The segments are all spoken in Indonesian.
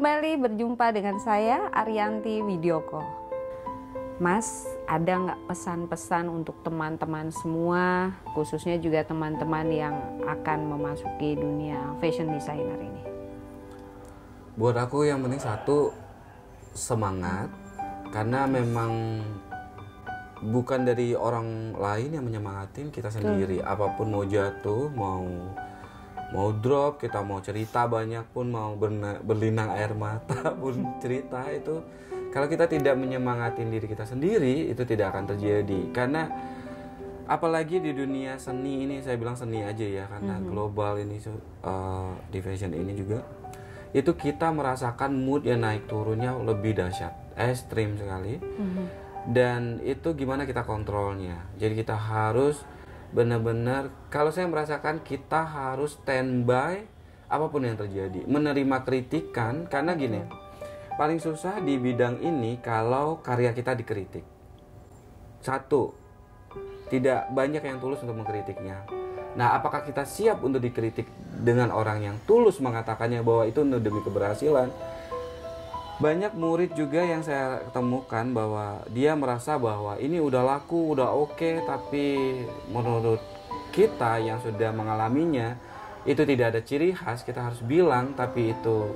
kembali berjumpa dengan saya Arianti Widyoko. Mas, ada nggak pesan-pesan untuk teman-teman semua, khususnya juga teman-teman yang akan memasuki dunia fashion designer ini? Buat aku yang penting satu, semangat. Karena memang bukan dari orang lain yang menyemangatin, kita sendiri. Apapun mau jatuh, mau drop, kita mau cerita banyak pun, mau berlinang air mata pun cerita itu, kalau kita tidak menyemangatin diri kita sendiri, itu tidak akan terjadi. Karena apalagi di dunia seni ini, saya bilang seni aja ya, karena global ini di fashion ini juga, itu kita merasakan mood yang naik turunnya lebih dahsyat, ekstrim sekali. Dan itu gimana kita kontrolnya. Jadi kita harus benar-benar, kalau saya merasakan kita harus standby apapun yang terjadi, menerima kritikan. Karena gini, paling susah di bidang ini kalau karya kita dikritik. Satu, tidak banyak yang tulus untuk mengkritiknya. Nah, apakah kita siap untuk dikritik dengan orang yang tulus mengatakannya bahwa itu demi keberhasilan? Banyak murid juga yang saya temukan bahwa dia merasa bahwa ini udah laku, udah oke, tapi menurut kita yang sudah mengalaminya itu tidak ada ciri khas. Kita harus bilang, tapi itu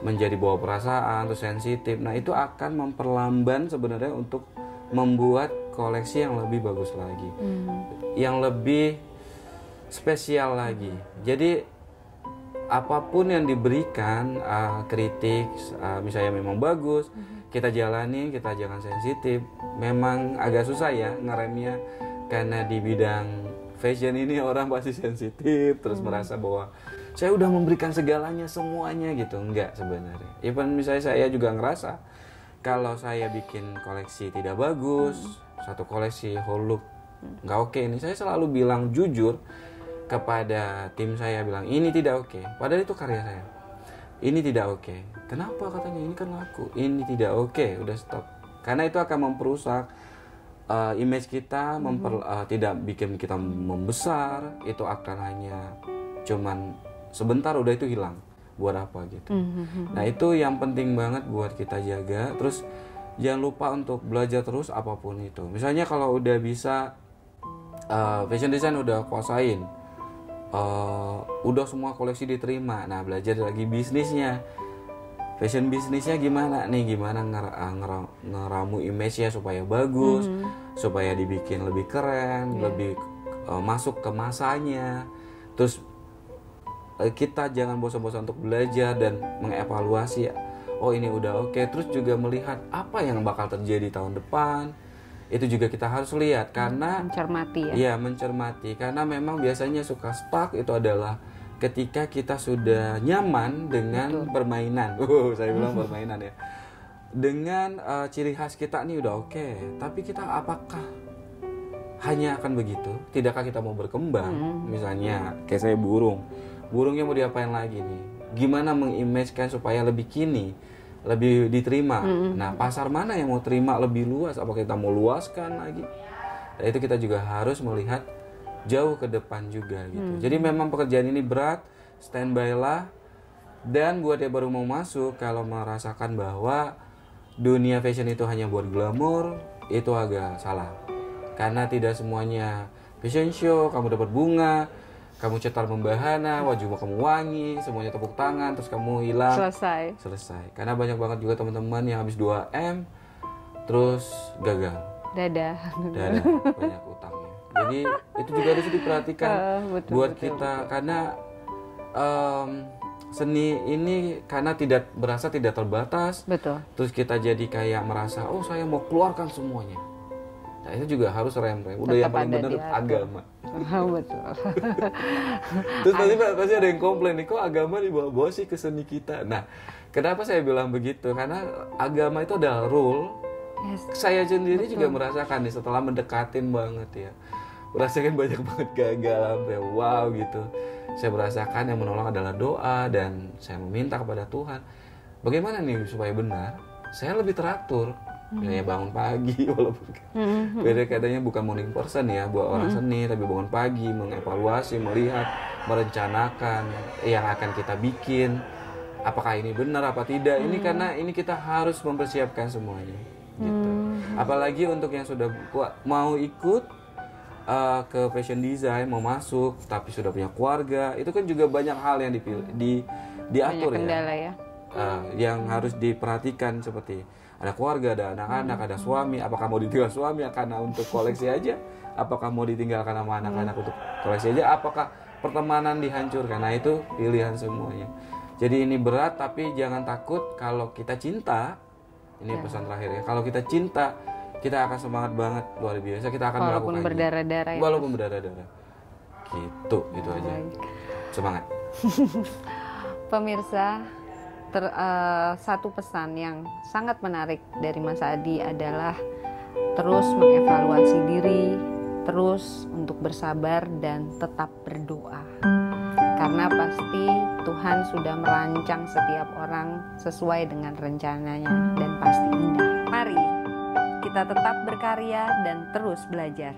menjadi bawa perasaan atau sensitif. Nah, itu akan memperlambat sebenarnya untuk membuat koleksi yang lebih bagus lagi, yang lebih spesial lagi. Jadi apapun yang diberikan, kritik, misalnya memang bagus, kita jalani, kita jangan sensitif. Memang agak susah ya ngeremnya, karena di bidang fashion ini orang pasti sensitif, terus merasa bahwa saya udah memberikan segalanya, semuanya gitu. Enggak sebenarnya. Even misalnya saya juga ngerasa, kalau saya bikin koleksi tidak bagus, satu koleksi whole look nggak oke, ini saya selalu bilang jujur kepada tim saya, bilang ini tidak oke, padahal itu karya saya, ini tidak oke. Kenapa? Katanya ini kan laku. Ini tidak oke, udah stop. Karena itu akan memperusak image kita, tidak bikin kita membesar. Itu akan hanya cuman sebentar, udah itu hilang. Buat apa gitu. Nah, itu yang penting banget buat kita jaga. Terus jangan lupa untuk belajar terus apapun itu. Misalnya kalau udah bisa fashion design udah kuasain, udah semua koleksi diterima, nah belajar lagi bisnisnya, fashion bisnisnya gimana nih, gimana ngeramu image-nya supaya bagus, supaya dibikin lebih keren, lebih masuk ke masanya. Terus kita jangan bosan-bosan untuk belajar dan mengevaluasi, oh ini udah oke. Terus juga melihat apa yang bakal terjadi tahun depan. Itu juga kita harus lihat, karena mencermati ya. Iya, mencermati, karena memang biasanya suka stuck itu adalah ketika kita sudah nyaman dengan permainan. Saya bilang permainan ya. Dengan ciri khas kita nih udah oke, tapi kita apakah hanya akan begitu? Tidakkah kita mau berkembang? Misalnya kayak saya burungnya mau diapain lagi nih? Gimana mengimagekan supaya lebih kini, lebih diterima. Nah, pasar mana yang mau terima lebih luas? Apa kita mau luaskan lagi? Nah, itu kita juga harus melihat jauh ke depan juga gitu. Jadi memang pekerjaan ini berat, standby lah. Dan buat yang baru mau masuk, kalau merasakan bahwa dunia fashion itu hanya buat glamour, itu agak salah. Karena tidak semuanya fashion show, kamu dapat bunga, kamu cetar membahana, wajahmu kamu wangi, semuanya tepuk tangan, terus kamu hilang. Selesai. Karena banyak banget juga teman-teman yang habis 2M, terus gagal. Dadah, banyak utangnya. Jadi itu juga harus diperhatikan buat kita. Karena seni ini karena tidak terbatas. Betul. Terus kita jadi kayak merasa, oh saya mau keluarkan semuanya. Nah, itu juga harus rem. Udah yang paling benar agama. Betul. Terus pasti ada yang komplain nih, kok agama dibawa-bawa sih ke seni kita. Nah, kenapa saya bilang begitu? Karena agama itu adalah rule. Saya sendiri juga merasakan nih setelah mendekatin banget ya, merasakan banyak banget gagal sampai wow gitu. Saya merasakan yang menolong adalah doa, dan saya meminta kepada Tuhan, bagaimana nih supaya benar, saya lebih teratur. Ya bangun pagi, walaupun beda katanya bukan morning person ya buat orang seni, tapi bangun pagi, mengevaluasi, melihat, merencanakan yang akan kita bikin, apakah ini benar apa tidak. Ini karena ini kita harus mempersiapkan semuanya gitu. Apalagi untuk yang sudah mau ikut ke fashion design, mau masuk tapi sudah punya keluarga, itu kan juga banyak hal yang diatur, banyak kendala ya. Yang harus diperhatikan, seperti ada keluarga, ada anak-anak, ada suami. Apakah mau ditinggal suami karena untuk koleksi aja? Apakah mau ditinggalkan sama anak-anak untuk koleksi aja? Apakah pertemanan dihancurkan? Nah, itu pilihan semuanya. Jadi ini berat, tapi jangan takut. Kalau kita cinta, ini pesan terakhir ya, kalau kita cinta, kita akan semangat banget, luar biasa. Kita akan walaupun melakukan berdarah-darah ya, walaupun berdarah-darah gitu, itu aja. Semangat. Pemirsa, satu pesan yang sangat menarik dari Mas Adi adalah terus mengevaluasi diri, terus untuk bersabar dan tetap berdoa. Karena pasti Tuhan sudah merancang setiap orang sesuai dengan rencananya dan pasti indah. Mari kita tetap berkarya dan terus belajar.